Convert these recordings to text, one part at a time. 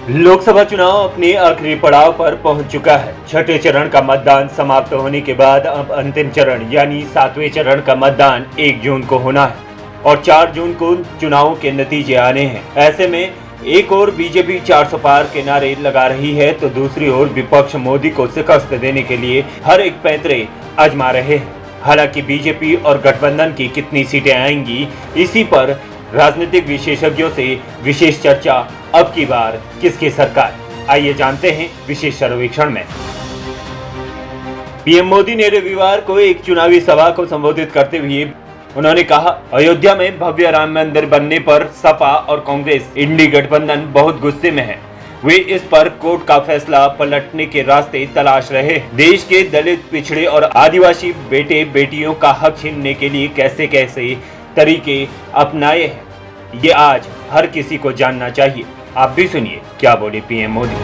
लोकसभा चुनाव अपने आखिरी पड़ाव पर पहुंच चुका है। छठे चरण का मतदान समाप्त होने के बाद अब अंतिम चरण यानी 7वें चरण का मतदान 1 जून को होना है और 4 जून को चुनावों के नतीजे आने हैं। ऐसे में एक ओर बीजेपी 400 पार के नारे लगा रही है तो दूसरी ओर विपक्ष मोदी को शिकस्त देने के लिए हर एक पैंतरे आजमा रहे हैं। हालांकि बीजेपी और गठबंधन की कितनी सीटें आएंगी, इसी पर राजनीतिक विशेषज्ञों से विशेष चर्चा। अब की बार किसकी सरकार, आइए जानते हैं विशेष सर्वेक्षण में। पीएम मोदी ने रविवार को एक चुनावी सभा को संबोधित करते हुए उन्होंने कहा, अयोध्या में भव्य राम मंदिर बनने पर सपा और कांग्रेस इंडी गठबंधन बहुत गुस्से में है। वे इस पर कोर्ट का फैसला पलटने के रास्ते तलाश रहे हैं। देश के दलित, पिछड़े और आदिवासी बेटे बेटियों का हक छीनने के लिए कैसे कैसे तरीके अपनाए हैं, ये आज हर किसी को जानना चाहिए। आप भी सुनिए क्या बोले PM Modi.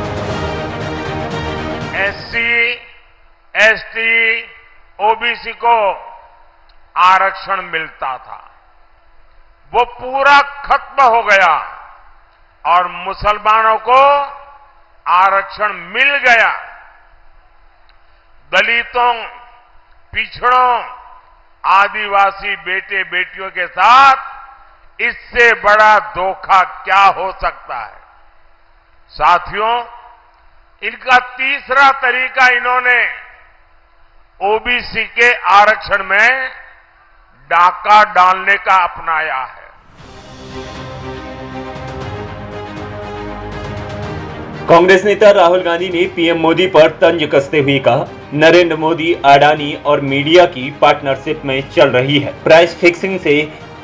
SC, ST, OBC को आरक्षण मिलता था, वो पूरा खत्म हो गया और मुसलमानों को आरक्षण मिल गया। दलितों, पिछड़ों, आदिवासी बेटे बेटियों के साथ इससे बड़ा धोखा क्या हो सकता है। साथियों, इनका तीसरा तरीका इन्होंने ओबीसी के आरक्षण में डाका डालने का अपनाया है। कांग्रेस नेता राहुल गांधी ने पीएम मोदी पर तंज कसते हुए कहा, नरेंद्र मोदी, अडानी और मीडिया की पार्टनरशिप में चल रही है। प्राइस फिक्सिंग से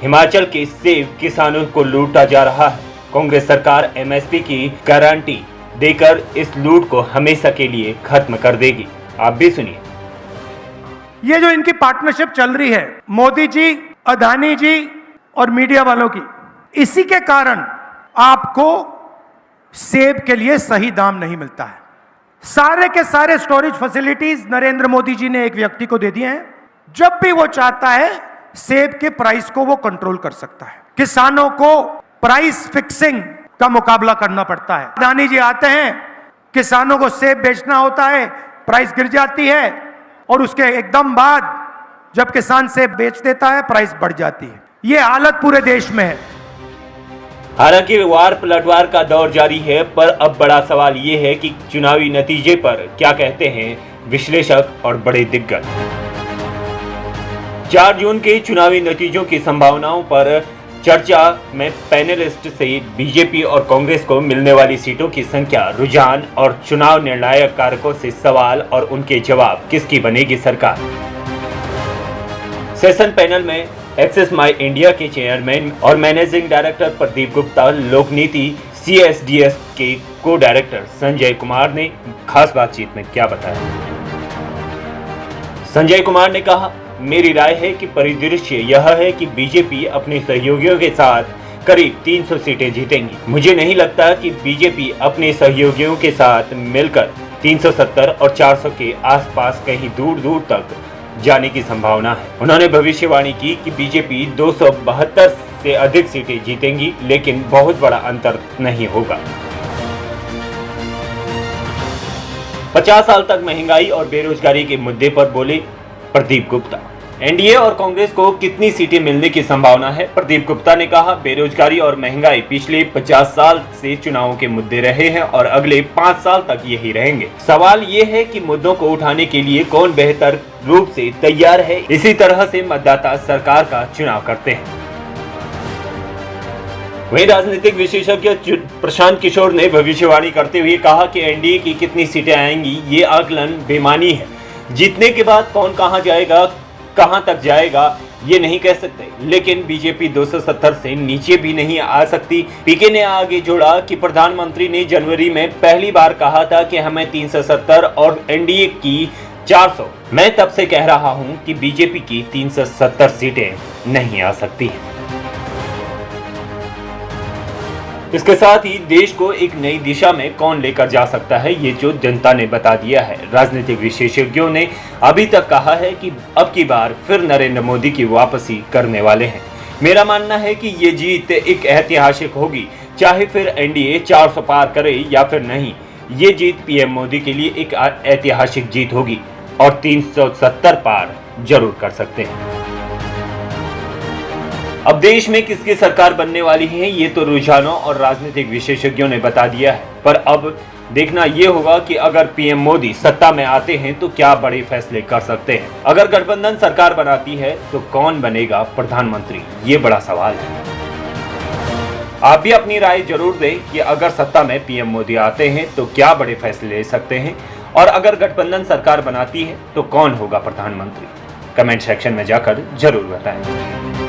हिमाचल के सेब किसानों को लूटा जा रहा है। कांग्रेस सरकार एमएसपी की गारंटी देकर इस लूट को हमेशा के लिए खत्म कर देगी। आप भी सुनिए। ये जो इनकी पार्टनरशिप चल रही है, मोदी जी, अडानी जी और मीडिया वालों की, इसी के कारण आपको सेब के लिए सही दाम नहीं मिलता है। सारे के सारे स्टोरेज फैसिलिटीज नरेंद्र मोदी जी ने एक व्यक्ति को दे दिए हैं। जब भी वो चाहता है सेब के प्राइस को वो कंट्रोल कर सकता है। किसानों को प्राइस फिक्सिंग का मुकाबला करना पड़ता है। अडानी जी आते हैं, किसानों को सेब बेचना होता है, प्राइस गिर जाती है और उसके एकदम बाद जब किसान सेब बेच देता है प्राइस बढ़ जाती है। ये हालत पूरे देश में है। हालांकि वार पलटवार का दौर जारी है, पर अब बड़ा सवाल ये है कि चुनावी नतीजे पर क्या कहते हैं विश्लेषक और बड़े दिग्गज। 4 जून के चुनावी नतीजों की संभावनाओं पर चर्चा में पैनलिस्ट से बीजेपी और कांग्रेस को मिलने वाली सीटों की संख्या, रुझान और चुनाव निर्णायक कारकों से सवाल और उनके जवाब, किसकी बनेगी सरकार। सेशन पैनल में एक्सेस माई इंडिया के चेयरमैन और मैनेजिंग डायरेक्टर प्रदीप गुप्ता, लोक नीति CSDS के को डायरेक्टर संजय कुमार ने खास बातचीत में क्या बताया। संजय कुमार ने कहा, मेरी राय है कि परिदृश्य यह है कि बीजेपी अपने सहयोगियों के साथ करीब 300 सीटें जीतेंगी। मुझे नहीं लगता कि बीजेपी अपने सहयोगियों के साथ मिलकर 370 और 400 के आसपास कहीं दूर दूर तक जाने की संभावना है। उन्होंने भविष्यवाणी की कि बीजेपी 272 से अधिक सीटें जीतेंगी, लेकिन बहुत बड़ा अंतर नहीं होगा। 50 साल तक महंगाई और बेरोजगारी के मुद्दे पर बोले प्रदीप गुप्ता। एनडीए और कांग्रेस को कितनी सीटें मिलने की संभावना है। प्रदीप गुप्ता ने कहा, बेरोजगारी और महंगाई पिछले 50 साल से चुनावों के मुद्दे रहे हैं और अगले 5 साल तक यही रहेंगे। सवाल ये है कि मुद्दों को उठाने के लिए कौन बेहतर रूप से तैयार है। इसी तरह से मतदाता सरकार का चुनाव करते हैं। वहीं राजनीतिक विशेषज्ञ प्रशांत किशोर ने भविष्यवाणी करते हुए कहा कि एनडीए की कितनी सीटें आएंगी, ये आकलन बेमानी है। जीतने के बाद कौन कहां जाएगा, कहां तक जाएगा, ये नहीं कह सकते, लेकिन बीजेपी 270 से नीचे भी नहीं आ सकती। पीके ने आगे जोड़ा कि प्रधानमंत्री ने जनवरी में पहली बार कहा था कि हमें 370 और एनडीए की 400। मैं तब से कह रहा हूं कि बीजेपी की 370 सीटें नहीं आ सकती हैं। इसके साथ ही देश को एक नई दिशा में कौन लेकर जा सकता है, ये जो जनता ने बता दिया है। राजनीतिक विशेषज्ञों ने अभी तक कहा है कि अब की बार फिर नरेंद्र मोदी की वापसी करने वाले हैं। मेरा मानना है कि ये जीत एक ऐतिहासिक होगी। चाहे फिर एनडीए 400 पार करे या फिर नहीं, ये जीत पीएम मोदी के लिए एक ऐतिहासिक जीत होगी और 370 पार जरूर कर सकते हैं। अब देश में किसकी सरकार बनने वाली है ये तो रुझानों और राजनीतिक विशेषज्ञों ने बता दिया है, पर अब देखना ये होगा कि अगर पीएम मोदी सत्ता में आते हैं तो क्या बड़े फैसले कर सकते हैं। अगर गठबंधन सरकार बनाती है तो कौन बनेगा प्रधानमंत्री, ये बड़ा सवाल है। आप भी अपनी राय जरूर दें कि अगर सत्ता में पीएम मोदी आते हैं तो क्या बड़े फैसले ले सकते हैं, और अगर गठबंधन सरकार बनाती है तो कौन होगा प्रधानमंत्री। कमेंट सेक्शन में जाकर जरूर बताएं।